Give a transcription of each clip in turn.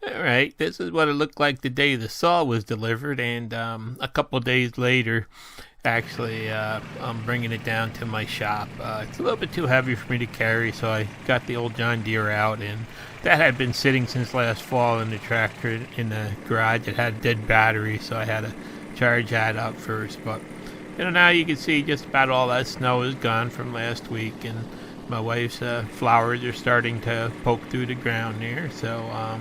Alright, this is what it looked like the day the saw was delivered, and a couple days later, actually, I'm bringing it down to my shop. It's a little bit too heavy for me to carry, so I got the old John Deere out, and that had been sitting since last fall in the tractor in the garage. It had a dead battery, so I had to charge that up first. But now you can see just about all that snow is gone from last week, and my wife's flowers are starting to poke through the ground there. So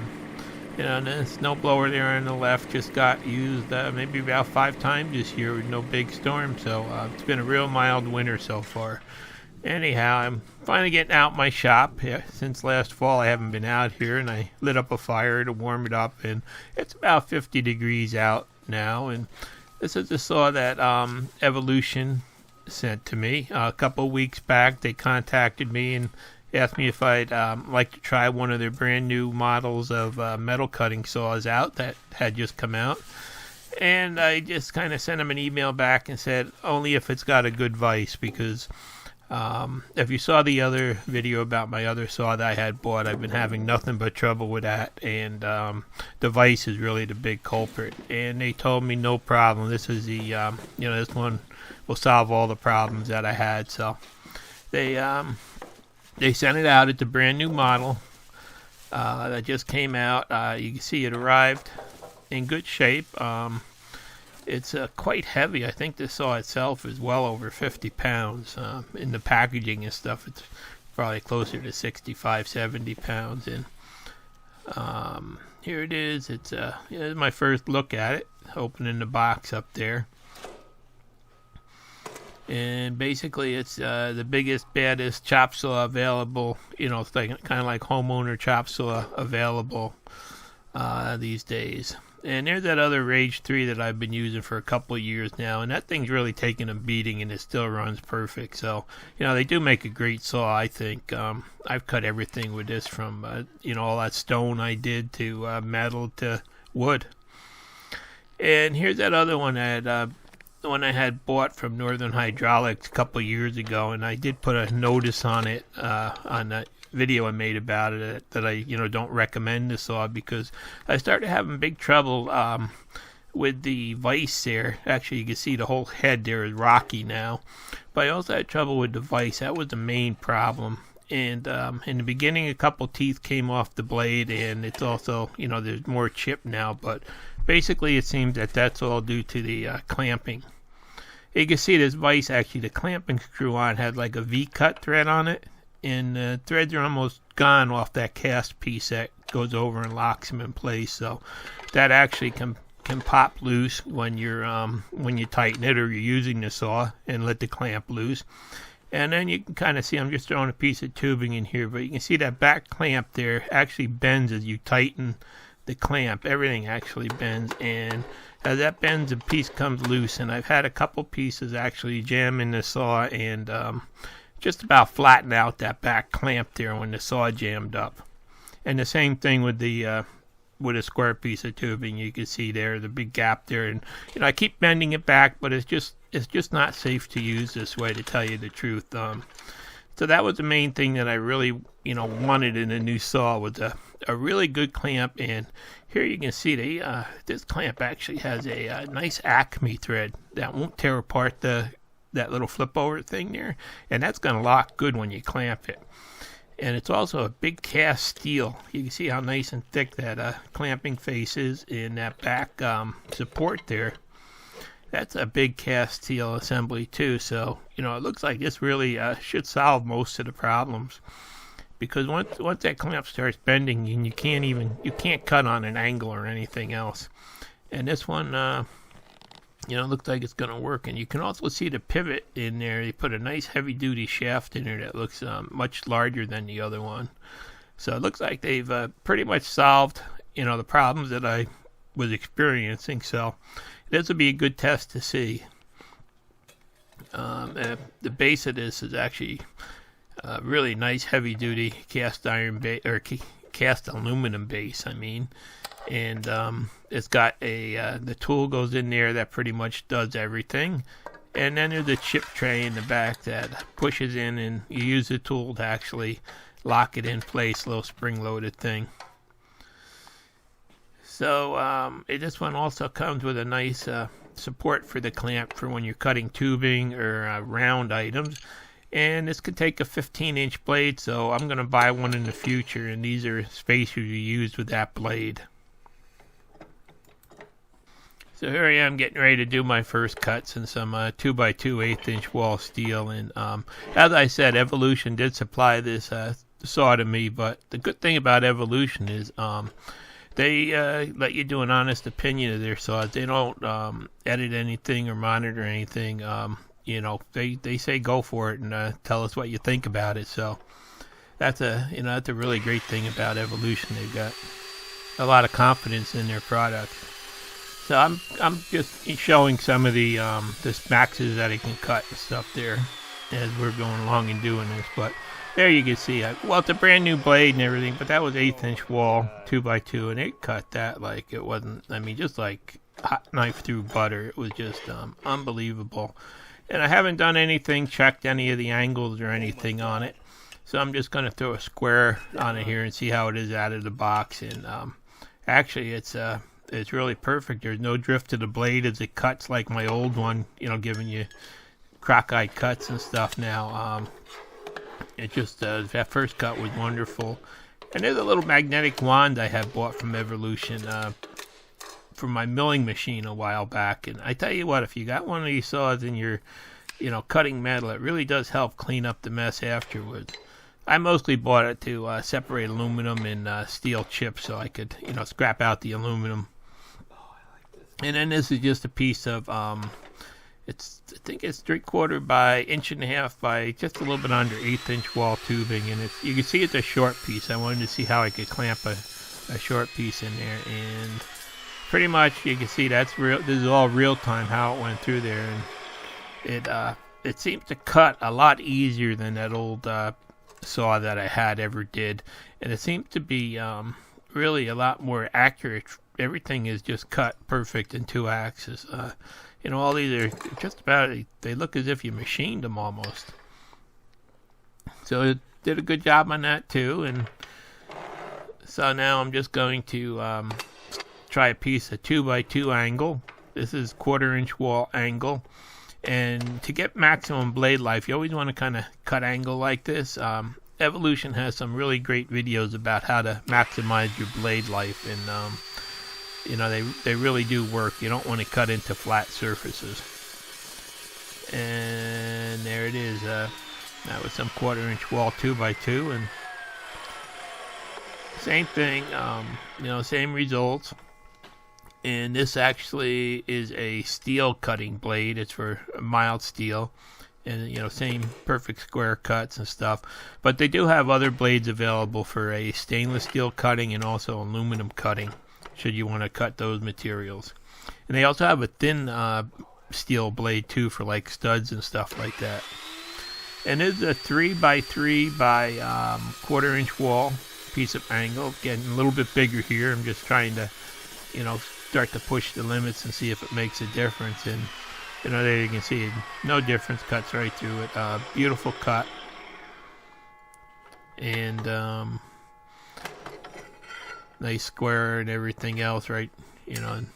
and the snow blower there on the left just got used maybe about 5 times this year with no big storm. So it's been a real mild winter so far. Anyhow, I'm finally getting out my shop. Yeah, since last fall, I haven't been out here, and I lit up a fire to warm it up, and it's about 50 degrees out now. And this is the saw that Evolution sent to me a couple weeks back. They contacted me and asked me if I'd like to try one of their brand new models of metal cutting saws out that had just come out. And I just kind of sent them an email back and said only if it's got a good vise, because if you saw the other video about my other saw that I had bought, I've been having nothing but trouble with that, and the vise is really the big culprit. And they told me no problem. This is the this one will solve all the problems that I had. So they sent it out. It's a brand new model that just came out. You can see it arrived in good shape. It's quite heavy. I think the saw itself is well over 50 pounds. In the packaging and stuff, it's probably closer to 65, 70 pounds. And here it is. It's my first look at it, opening the box up there. And basically, it's the biggest, baddest chop saw available. It's like kind of like homeowner chop saw available these days. And there's that other Rage 3 that I've been using for a couple of years now, and that thing's really taken a beating, and it still runs perfect. So, they do make a great saw, I think. I've cut everything with this, from, all that stone I did to metal to wood. And here's that other one the one I had bought from Northern Hydraulics a couple of years ago, and I did put a notice on it on that video I made about it that I don't recommend the saw, because I started having big trouble with the vise there. Actually, you can see the whole head there is rocky now, but I also had trouble with the vise. That was the main problem. And in the beginning, a couple teeth came off the blade, and it's also there's more chip now, but basically it seems that that's all due to the clamping. You can see this vise, actually the clamping screw on had like a V-cut thread on it, and the threads are almost gone off that cast piece that goes over and locks them in place. So that actually can pop loose when you tighten it or you're using the saw and let the clamp loose. And then you can kind of see, I'm just throwing a piece of tubing in here, but you can see that back clamp there actually bends as you tighten the clamp. Everything actually bends, and as that bends, a piece comes loose. And I've had a couple pieces actually jam in the saw and just about flatten out that back clamp there when the saw jammed up. And the same thing with the with a square piece of tubing. You can see there the big gap there, and I keep bending it back, but it's just not safe to use this way, to tell you the truth. So that was the main thing that I really wanted in a new saw, was a really good clamp. And here you can see this clamp actually has a nice Acme thread that won't tear apart that little flip over thing there, and that's going to lock good when you clamp it. And it's also a big cast steel. You can see how nice and thick that clamping face is in that back support there. That's a big cast steel assembly too. So it looks like this really should solve most of the problems, because once that clamp starts bending, and you can't cut on an angle or anything else. And this one looks like it's going to work. And you can also see the pivot in there. They put a nice heavy-duty shaft in there that looks much larger than the other one. So it looks like they've pretty much solved, the problems that I was experiencing. So this would be a good test to see. The base of this is actually really nice, heavy-duty cast iron or cast aluminum base. And it's got the tool goes in there that pretty much does everything. And then there's a chip tray in the back that pushes in, and you use the tool to actually lock it in place, a little spring-loaded thing. So this one also comes with a nice support for the clamp for when you're cutting tubing or round items. And this could take a 15-inch blade, so I'm going to buy one in the future, and these are spacers you use with that blade. So here I am getting ready to do my first cuts in some 2x2 1/8-inch wall steel. And as I said, Evolution did supply this saw to me, but the good thing about Evolution is they let you do an honest opinion of their saws. They don't edit anything or monitor anything. You know, they say go for it and tell us what you think about it. So that's a really great thing about Evolution. They've got a lot of confidence in their product. So I'm just showing some of the maxes that I can cut and stuff there as we're going along and doing this. But there you can see, well, it's a brand new blade and everything, but that was 1/8-inch wall 2x2, and it cut that like it wasn't. I mean, just like hot knife through butter. It was just unbelievable. And I haven't done anything, checked any of the angles or anything on it. So I'm just going to throw a square on it here and see how it is out of the box. And actually, it's really perfect. There's no drift to the blade as it cuts like my old one, you know, giving you crock-eye cuts and stuff now. It just, that first cut was wonderful. And there's a little magnetic wand I have bought from Evolution for my milling machine a while back. And I tell you what, if you got one of these saws and you're, you know, cutting metal, it really does help clean up the mess afterwards. I mostly bought it to separate aluminum and steel chips so I could, you know, scrap out the aluminum. And then this is just a piece of, I think it's 3/4 by 1.5 by just a little bit under 1/8-inch wall tubing. And you can see it's a short piece. I wanted to see how I could clamp a short piece in there. And pretty much you can see that's real. This is all real time how it went through there. And it seems to cut a lot easier than that old saw that I had ever did. And it seems to be really a lot more accurate. Everything is just cut perfect in 2 axes. You know, all these are just about, they look as if you machined them almost. So it did a good job on that too. And so now I'm just going to try a piece of 2x2 angle. This is 1/4-inch wall angle. And to get maximum blade life, you always want to kind of cut angle like this. Evolution has some really great videos about how to maximize your blade life. And you know, they really do work. You don't want to cut into flat surfaces. And there it is. That was some 1/4-inch wall 2x2, and same thing. You know, same results. And this actually is a steel cutting blade. It's for mild steel, and you know, same perfect square cuts and stuff. But they do have other blades available for a stainless steel cutting and also aluminum cutting, should you want to cut those materials. And they also have a thin steel blade too for like studs and stuff like that. And this is a 3x3 by 1/4-inch wall piece of angle. Getting a little bit bigger here. I'm just trying to, you know, start to push the limits and see if it makes a difference. And you know, there you can see no difference, cuts right through it. Beautiful cut. And nice square and everything else, right? You know, and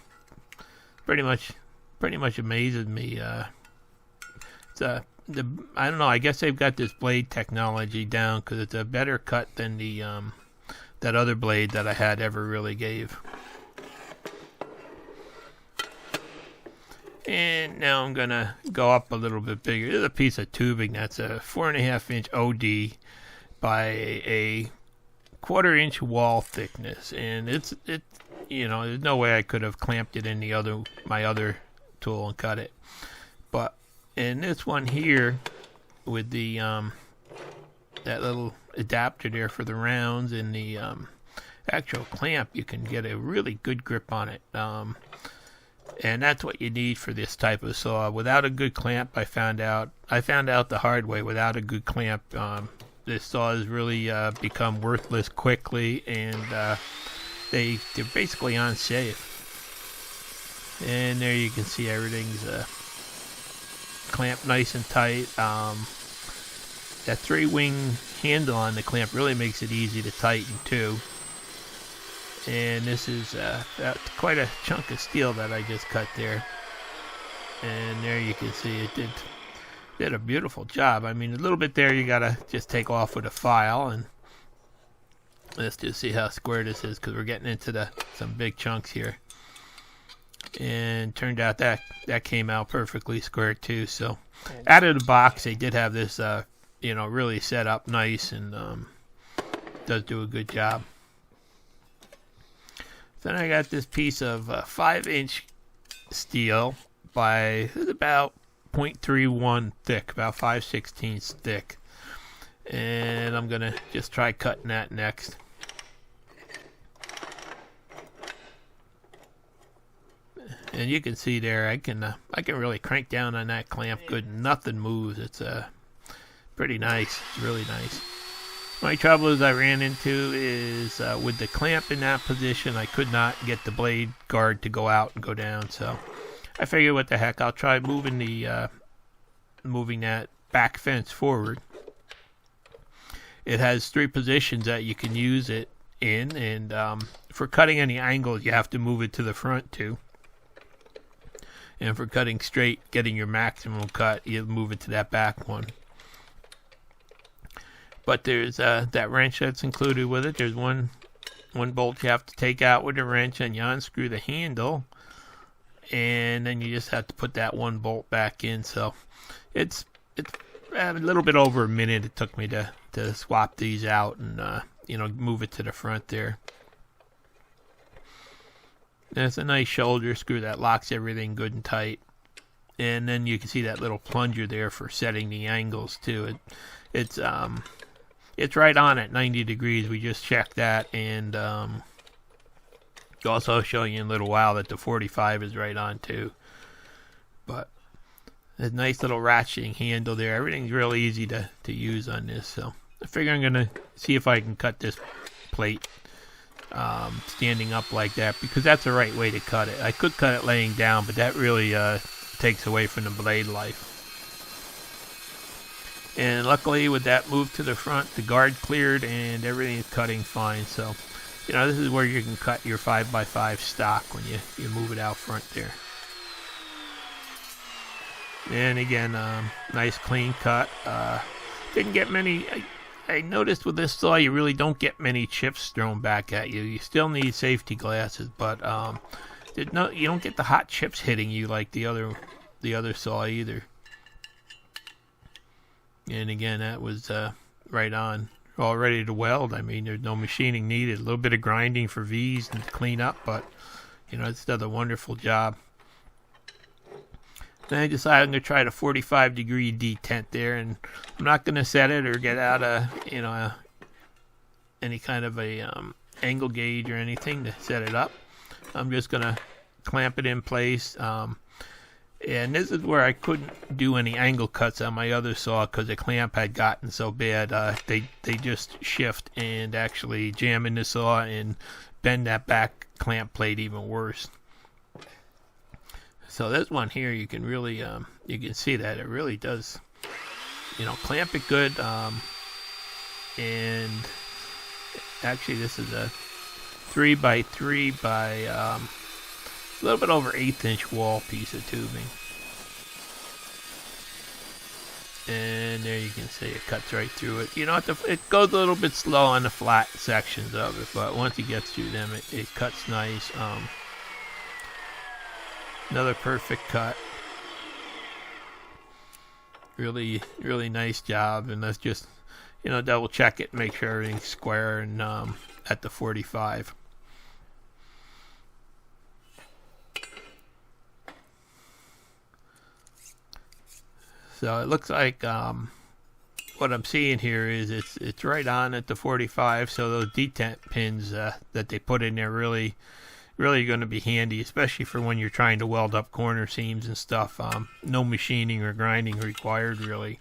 pretty much amazes me. It's I don't know. I guess they've got this blade technology down because it's a better cut than the that other blade that I had ever really gave. And now I'm gonna go up a little bit bigger. This is a piece of tubing that's a 4.5-inch OD by a 1/4-inch wall thickness, and it you know, there's no way I could have clamped it in my other tool and cut it. But in this one here, with the that little adapter there for the rounds and the actual clamp, you can get a really good grip on it. And that's what you need for this type of saw. Without a good clamp, I found out the hard way. Without a good clamp, this saw has really become worthless quickly, and they're basically unsafe. And there you can see everything's clamped nice and tight. That 3-wing handle on the clamp really makes it easy to tighten too. And this is quite a chunk of steel that I just cut there. And there you can see it did a beautiful job. I mean, a little bit there you gotta just take off with a file, and let's just see how square this is, because we're getting into some big chunks here. And turned out that came out perfectly square too. So out of the box, they did have this, really set up nice, and does do a good job. Then I got this piece of 5-inch steel by about 0.31 thick, about 5/16 thick. And I'm gonna just try cutting that next. And you can see there, I can really crank down on that clamp good. Nothing moves. It's pretty nice. It's really nice. My troubles I ran into is with the clamp in that position, I could not get the blade guard to go out and go down. So I figured, what the heck, I'll try moving that back fence forward. It has 3 positions that you can use it in, and for cutting any angles, you have to move it to the front too. And for cutting straight, getting your maximum cut, you move it to that back one. But there's that wrench that's included with it. There's one bolt you have to take out with the wrench, and you unscrew the handle, and then you just have to put that one bolt back in. So it's a little bit over a minute it took me to swap these out and move it to the front there. There's a nice shoulder screw that locks everything good and tight. And then you can see that little plunger there for setting the angles too. It's right on at 90 degrees. We just checked that, and also show you in a little while that the 45 is right on too. But a nice little ratcheting handle there. Everything's real easy to use on this. So I figure I'm gonna see if I can cut this plate standing up like that, because that's the right way to cut it. I could cut it laying down, but that really takes away from the blade life. And luckily, with that move to the front, the guard cleared and everything is cutting fine. So this is where you can cut your 5x5 stock when you move it out front there. And again, nice clean cut. Didn't get many. I noticed with this saw, you really don't get many chips thrown back at you. You still need safety glasses, but you don't get the hot chips hitting you like the other saw either. And again, that was right on, all ready to weld. I mean, there's no machining needed. A little bit of grinding for V's and clean up, but it's done a wonderful job. Then I decided I'm going to try the 45-degree detent there, and I'm not going to set it or get out any kind of a angle gauge or anything to set it up. I'm just going to clamp it in place. And this is where I couldn't do any angle cuts on my other saw because the clamp had gotten so bad. They just shift and actually jam in the saw and bend that back clamp plate even worse. So this one here, you can really, you can see that it really does, clamp it good. And actually this is a 3x3 by a little bit over 1/8-inch wall piece of tubing. And there you can see it cuts right through it. It goes a little bit slow on the flat sections of it, but once it gets through them, it cuts nice. Another perfect cut. Really, really nice job. And let's just, double check it, make sure everything's square and at the 45. So it looks like what I'm seeing here is it's right on at the 45. So those detent pins that they put in there really going to be handy, especially for when you're trying to weld up corner seams and stuff. No machining or grinding required, really.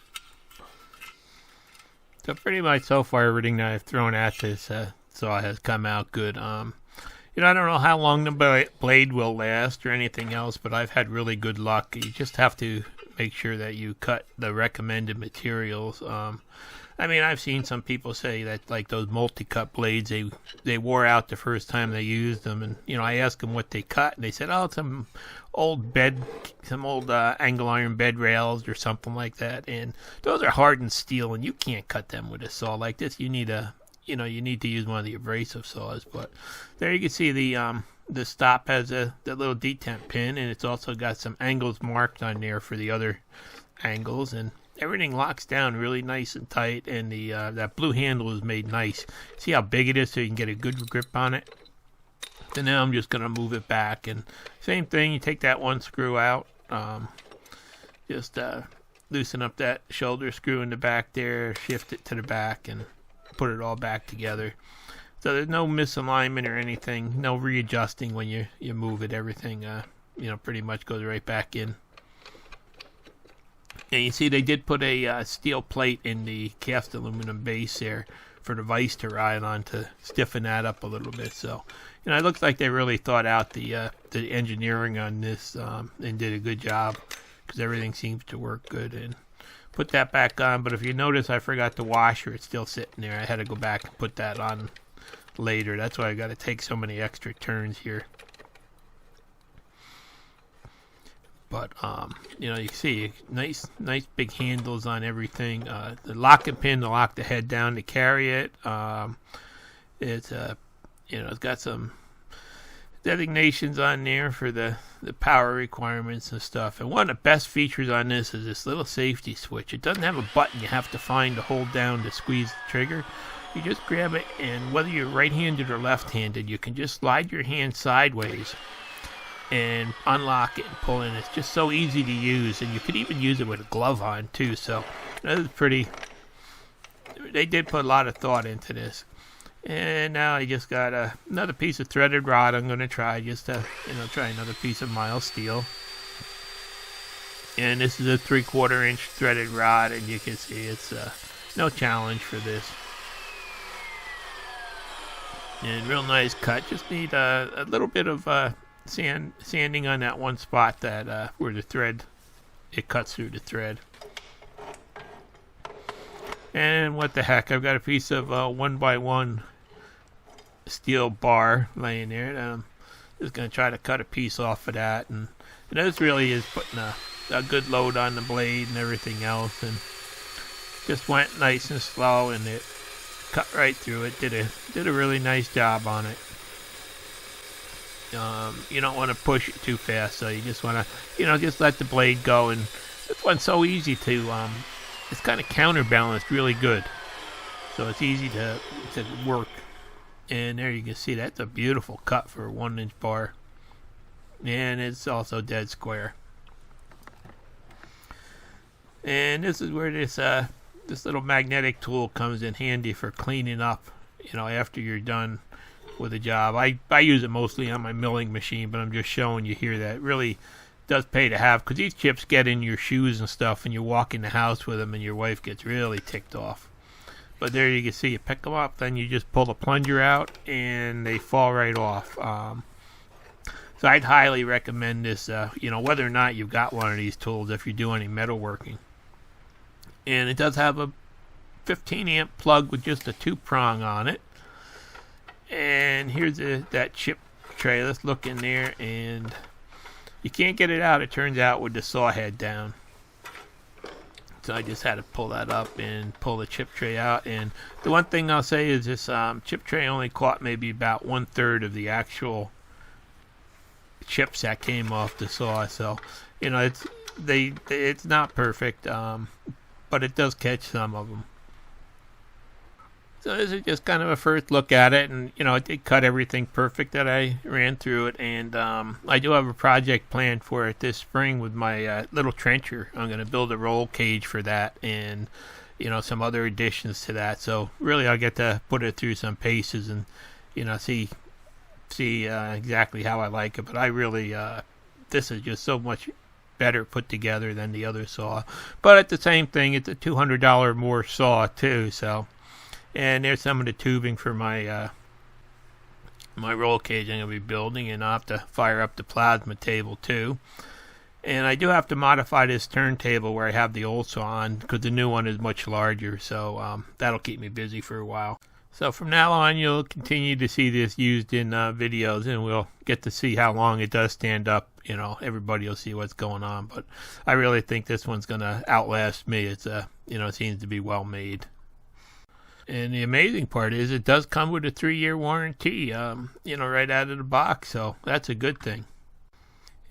So pretty much so far, everything that I've thrown at this saw has come out good. I don't know how long the blade will last or anything else, but I've had really good luck. You just have to make sure that you cut the recommended materials. I mean, I've seen some people say that like those multi-cut blades, they wore out the first time they used them, and I asked them what they cut, and they said, oh, some old angle iron bed rails or something like that, and those are hardened steel, and you can't cut them with a saw like this. You need to use one of the abrasive saws. But there you can see the stop has that little detent pin, and it's also got some angles marked on there for the other angles, and everything locks down really nice and tight, and the that blue handle is made nice. See how big it is so you can get a good grip on it? So now I'm just going to move it back, and same thing, you take that one screw out, just loosen up that shoulder screw in the back there, shift it to the back, and put it all back together. So there's no misalignment or anything, no readjusting when you move it. Everything pretty much goes right back in. And you see they did put a steel plate in the cast aluminum base there for the vise to ride on to stiffen that up a little bit. So, it looks like they really thought out the engineering on this and did a good job, because everything seems to work good. And put that back on. But if you notice, I forgot the washer. It's still sitting there. I had to go back and put that on later. That's why I got to take so many extra turns here. But you can see nice big handles on everything. The locking pin to lock the head down to carry it. It's it's got some designations on there for the power requirements and stuff. And one of the best features on this is this little safety switch. It doesn't have a button you have to find to hold down to squeeze the trigger. You just grab it, and whether you're right-handed or left-handed, you can just slide your hand sideways and unlock it and pull in. It's just so easy to use, and you could even use it with a glove on too. So that is they did put a lot of thought into this. And now I just got another piece of threaded rod I'm going to try, just to try another piece of mild steel. And this is a 3/4 inch threaded rod, and you can see it's no challenge for this. And real nice cut. Just need a little bit of sanding on that one spot that where the thread, it cuts through the thread. And what the heck, I've got a piece of 1x1 steel bar laying there, and I'm just going to try to cut a piece off of that. And this really is putting a good load on the blade and everything else, and just went nice and slow, and it cut right through it. Did a really nice job on it. You don't want to push it too fast, so you just want to just let the blade go. And this one's so easy to it's kind of counterbalanced really good, so it's easy to work. And there you can see that's a beautiful cut for a 1-inch bar, and it's also dead square. And this is where this little magnetic tool comes in handy for cleaning up, after you're done with a job. I use it mostly on my milling machine, but I'm just showing you here that it really does pay to have, because these chips get in your shoes and stuff, and you walk in the house with them, and your wife gets really ticked off. But there you can see, you pick them up, then you just pull the plunger out, and they fall right off. So I'd highly recommend this, whether or not you've got one of these tools, if you do any metalworking. And it does have a 15 amp plug with just a 2-prong on it. And here's that chip tray. Let's look in there, and you can't get it out, it turns out, with the saw head down. So I just had to pull that up and pull the chip tray out. And the one thing I'll say is this chip tray only caught maybe about 1/3 of the actual chips that came off the saw. So it's not perfect, but it does catch some of them. So this is just kind of a first look at it, and it did cut everything perfect that I ran through it. And I do have a project planned for it this spring with my little trencher. I'm going to build a roll cage for that, and some other additions to that. So really, I'll get to put it through some paces and see exactly how I like it. But I really this is just so much better put together than the other saw. But at the same thing, it's a $200 more saw too. So. And there's some of the tubing for my my roll cage I'm going to be building, and I'll have to fire up the plasma table too. And I do have to modify this turntable where I have the old saw on because the new one is much larger, so that'll keep me busy for a while. So from now on, you'll continue to see this used in videos, and we'll get to see how long it does stand up. You know, everybody will see what's going on, but I really think this one's going to outlast me. It's it seems to be well made. And the amazing part is it does come with a 3-year warranty, right out of the box, so that's a good thing.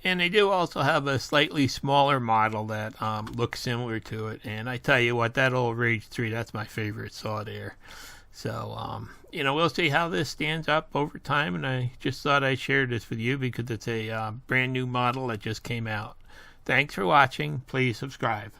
And they do also have a slightly smaller model that looks similar to it. And I tell you what, that old Rage 3, that's my favorite saw there. So, we'll see how this stands up over time. And I just thought I'd share this with you because it's a brand new model that just came out. Thanks for watching. Please subscribe.